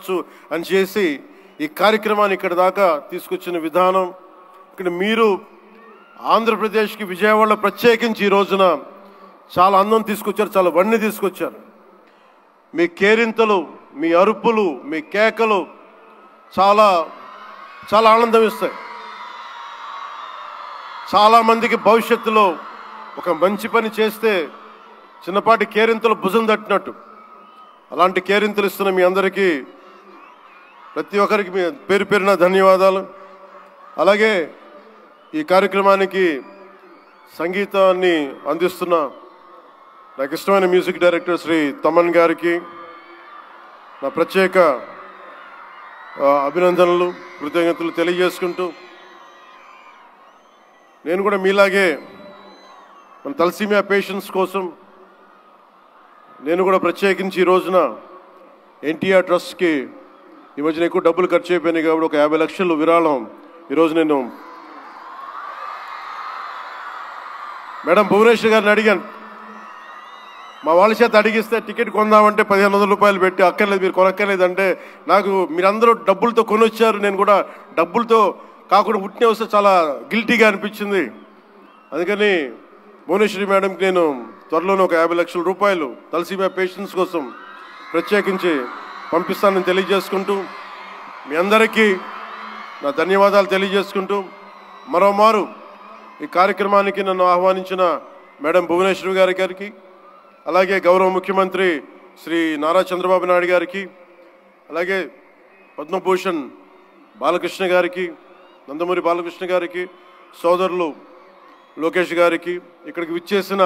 చేయవచ్చు అని చేసి ఈ కార్యక్రమాన్ని ఇక్కడ దాకా తీసుకొచ్చిన విధానం, ఇక్కడ మీరు ఆంధ్రప్రదేశ్కి విజయవాడలో ప్రత్యేకించి ఈ రోజున చాలా అందం తీసుకొచ్చారు, చాలా వన్నె తీసుకొచ్చారు. మీ కేరింతలు, మీ అరుపులు, మీ కేకలు చాలా చాలా ఆనందం ఇస్తాయి. చాలామందికి భవిష్యత్తులో ఒక మంచి పని చేస్తే చిన్నపాటి కేరింతలు భుజం తట్టినట్టు, అలాంటి కేరింతలు ఇస్తున్న మీ అందరికీ ప్రతి ఒక్కరికి మీ పేరు పేరున ధన్యవాదాలు. అలాగే ఈ కార్యక్రమానికి సంగీతాన్ని అందిస్తున్న నాకు ఇష్టమైన మ్యూజిక్ డైరెక్టర్ శ్రీ తమన్ గారికి నా ప్రత్యేక అభినందనలు, కృతజ్ఞతలు తెలియజేసుకుంటూ, నేను కూడా మీలాగే మన తలసీమియా పేషెంట్స్ కోసం నేను కూడా ప్రత్యేకించి ఈ రోజున ఎన్టీఆర్ ట్రస్ట్కి ఈ మధ్యన ఎక్కువ డబ్బులు ఖర్చు అయిపోయినాయి కాబట్టి ఒక 50 లక్షలు విరాళం ఈరోజు నేను మేడం భువనేశ్వర్ గారిని అడిగాను. మా వాళ్ళ చేత అడిగిస్తే టికెట్ కొందామంటే 1500 రూపాయలు పెట్టి అక్కర్లేదు, మీరు కొనక్కర్లేదంటే నాకు మీరందరూ డబ్బులతో కొనొచ్చారు, నేను కూడా డబ్బులతో కాకుండా పుట్టిన వస్తే చాలా గిల్టీగా అనిపించింది. అందుకని భువనేశ్వరి మేడంకి నేను త్వరలోనే ఒక 50 లక్షల రూపాయలు తలసీమియా పేషెంట్స్ కోసం ప్రత్యేకించి పంపిస్తానని తెలియజేసుకుంటూ, మీ అందరికీ నా ధన్యవాదాలు తెలియజేసుకుంటూ, మరోమారు ఈ కార్యక్రమానికి నన్ను ఆహ్వానించిన మేడం భువనేశ్వరి గారికి, అలాగే గౌరవ ముఖ్యమంత్రి శ్రీ నారా చంద్రబాబు నాయుడు గారికి, అలాగే పద్మభూషణ్ బాలకృష్ణ గారికి, నందమూరి బాలకృష్ణ గారికి, సోదరులు లోకేష్ గారికి, ఇక్కడికి విచ్చేసిన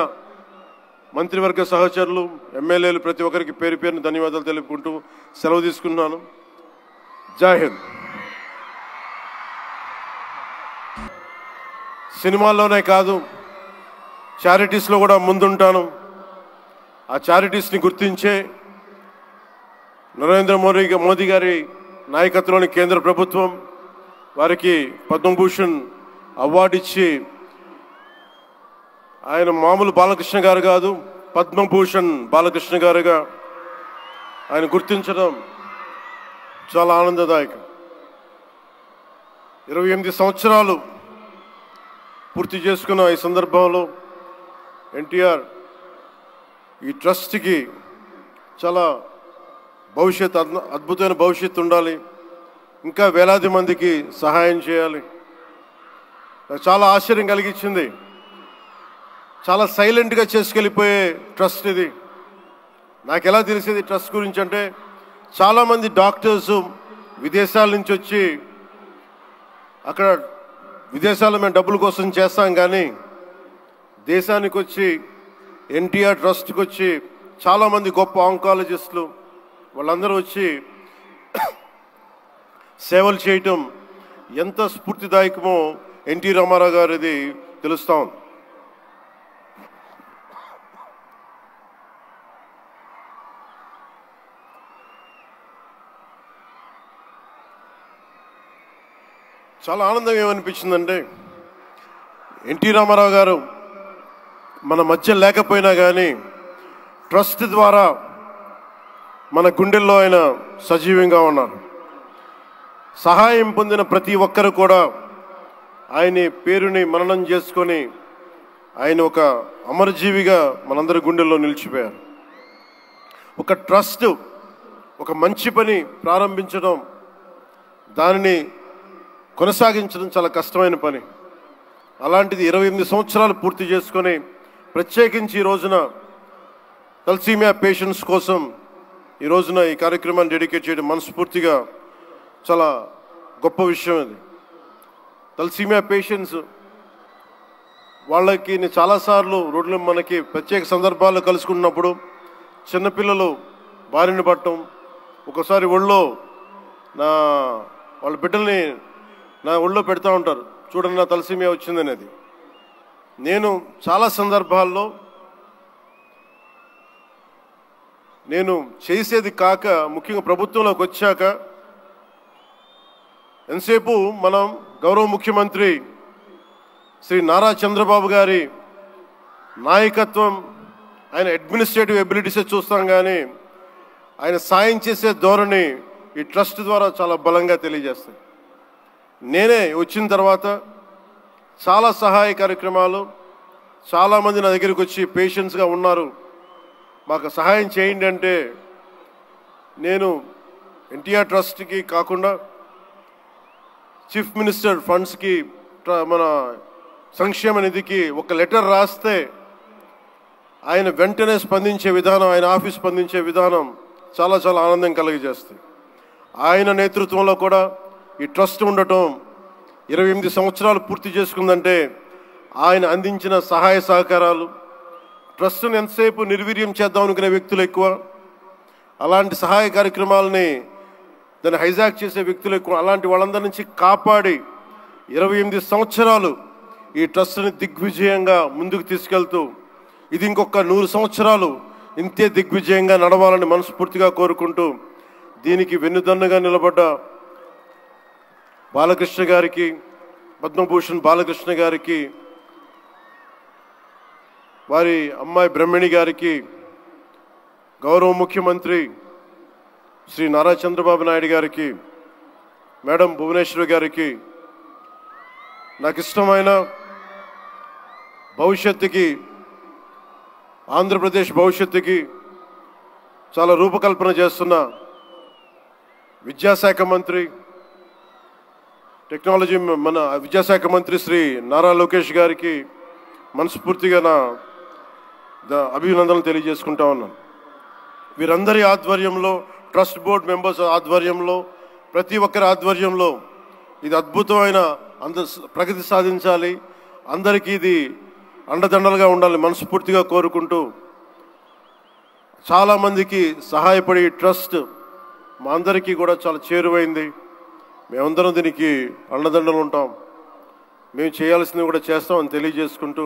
మంత్రివర్గ సహచరులు, ఎమ్మెల్యేలు ప్రతి ఒక్కరికి పేరు పేరున ధన్యవాదాలు తెలుపుకుంటూ సెలవు తీసుకున్నాను. జై హింద్. సినిమాల్లోనే కాదు, చారిటీస్లో కూడా ముందుంటాను. ఆ చారిటీస్ని గుర్తించే నరేంద్ర మోదీ గారి నాయకత్వంలోని కేంద్ర ప్రభుత్వం వారికి పద్మభూషణ్ అవార్డు ఇచ్చి, ఆయన మామూలు బాలకృష్ణ గారు కాదు, పద్మభూషణ్ బాలకృష్ణ గారుగా ఆయన గుర్తించడం చాలా ఆనందదాయకం. 28 సంవత్సరాలు పూర్తి చేసుకున్న ఈ సందర్భంలో ఎన్టీఆర్ ఈ ట్రస్ట్కి చాలా అద్భుతమైన భవిష్యత్తు ఉండాలి, ఇంకా వేలాది మందికి సహాయం చేయాలి. నాకు చాలా ఆశ్చర్యం కలిగించింది. చాలా సైలెంట్గా చేసుకెళ్ళిపోయే ట్రస్ట్ ఇది. నాకు ఎలా తెలిసేది ట్రస్ట్ గురించి అంటే, చాలామంది డాక్టర్స్ విదేశాల నుంచి వచ్చి అక్కడ విదేశాల్లో మేము డబ్బుల కోసం చేస్తాం, కానీ దేశానికి వచ్చి ఎన్టీఆర్ ట్రస్ట్కి వచ్చి చాలామంది గొప్ప ఆంకాలజిస్టులు వాళ్ళందరూ వచ్చి సేవలు చేయటం ఎంత స్ఫూర్తిదాయకమో ఎన్టీ రామారావు గారిది తెలుస్తా ఉంది. చాలా ఆనందం ఏమనిపించిందంటే, ఎన్టీ రామారావు గారు మన మధ్య లేకపోయినా కానీ ట్రస్ట్ ద్వారా మన గుండెల్లో ఆయన సజీవంగా ఉన్నారు. సహాయం పొందిన ప్రతి ఒక్కరు కూడా ఆయన పేరుని మననం చేసుకొని ఆయన ఒక అమరజీవిగా మనందరి గుండెల్లో నిలిచిపోయారు. ఒక ట్రస్ట్, ఒక మంచి పని ప్రారంభించడం, దానిని కొనసాగించడం చాలా కష్టమైన పని. అలాంటిది 28 సంవత్సరాలు పూర్తి చేసుకొని ప్రత్యేకించి ఈ రోజున తలసీమియా పేషెంట్స్ కోసం ఈ రోజున ఈ కార్యక్రమాన్ని డెడికేట్ చేయడం మనస్ఫూర్తిగా చాలా గొప్ప విషయం. ఇది తలసీమియా పేషెంట్స్ వాళ్ళకి నేను చాలాసార్లు రోడ్లు మనకి ప్రత్యేక సందర్భాల్లో కలుసుకున్నప్పుడు చిన్నపిల్లలు బారిన పడటం, ఒకసారి ఒళ్ళో వాళ్ళ బిడ్డల్ని నా ఒళ్ళో పెడతా ఉంటారు, చూడండి నా తలసీమియా వచ్చిందనేది. నేను చాలా సందర్భాల్లో నేను చేసేది కాక, ముఖ్యంగా ప్రభుత్వంలోకి వచ్చాక ఎంతసేపు మనం గౌరవ ముఖ్యమంత్రి శ్రీ నారా చంద్రబాబు గారి నాయకత్వం, ఆయన అడ్మినిస్ట్రేటివ్ ఎబిలిటీసే చూస్తాం, కానీ ఆయన సాయం చేసే ధోరణి ఈ ట్రస్ట్ ద్వారా చాలా బలంగా తెలియజేస్తాయి. నేనే వచ్చిన తర్వాత చాలా సహాయ కార్యక్రమాలు, చాలామంది నా దగ్గరికి వచ్చి పేషెంట్స్గా ఉన్నారు, మాకు సహాయం చేయండి అంటే నేను ఎన్టీఆర్ ట్రస్ట్కి కాకుండా చీఫ్ మినిస్టర్ ఫండ్స్కి, మన సంక్షేమ నిధికి ఒక లెటర్ రాస్తే ఆయన వెంటనే స్పందించే విధానం, ఆయన ఆఫీస్ స్పందించే విధానం చాలా చాలా ఆనందం కలిగజేస్తుంది. ఆయన నేతృత్వంలో కూడా ఈ ట్రస్ట్ ఉండటం 28 సంవత్సరాలు పూర్తి చేసుకుందంటే ఆయన అందించిన సహాయ సహకారాలు, ట్రస్ట్ను ఎంతసేపు నిర్వీర్యం చేద్దాం అనుకునే వ్యక్తులు ఎక్కువ, అలాంటి సహాయ కార్యక్రమాలని దాన్ని హైజాక్ చేసే వ్యక్తులు ఎక్కువ. అలాంటి వాళ్ళందరి నుంచి కాపాడి 28 సంవత్సరాలు ఈ ట్రస్ట్ని దిగ్విజయంగా ముందుకు తీసుకెళ్తూ ఇది ఇంకొక 100 సంవత్సరాలు ఇంతే దిగ్విజయంగా నడవాలని మనస్ఫూర్తిగా కోరుకుంటూ, దీనికి వెన్నుదన్నుగా నిలబడ్డ బాలకృష్ణ గారికి, పద్మభూషణ్ బాలకృష్ణ గారికి, వారి అమ్మాయి బ్రహ్మణి గారికి, గౌరవ ముఖ్యమంత్రి శ్రీ నారా చంద్రబాబు నాయుడు గారికి, మేడం భువనేశ్వరి గారికి, నాకు ఇష్టమైన భవిష్యత్తుకి, ఆంధ్రప్రదేశ్ భవిష్యత్తుకి చాలా రూపకల్పన చేస్తున్న విద్యాశాఖ మంత్రి, టెక్నాలజీ మన విద్యాశాఖ మంత్రి శ్రీ నారా లోకేష్ గారికి మనస్ఫూర్తిగా నా అభినందనలు తెలియజేసుకుంటా ఉన్నాను. వీరందరి ఆధ్వర్యంలో, ట్రస్ట్ బోర్డ్ మెంబర్స్ ఆధ్వర్యంలో, ప్రతి ఒక్కరి ఆధ్వర్యంలో ఇది అద్భుతమైన ప్రగతి సాధించాలి, అందరికీ ఇది అండదండలుగా ఉండాలి మనస్ఫూర్తిగా కోరుకుంటూ, చాలామందికి సహాయపడే ట్రస్ట్ మా అందరికీ కూడా చాలా చేరువైంది. మేమందరం దీనికి అండదండలు ఉంటాం, మేము చేయాల్సింది కూడా చేస్తామని తెలియజేసుకుంటూ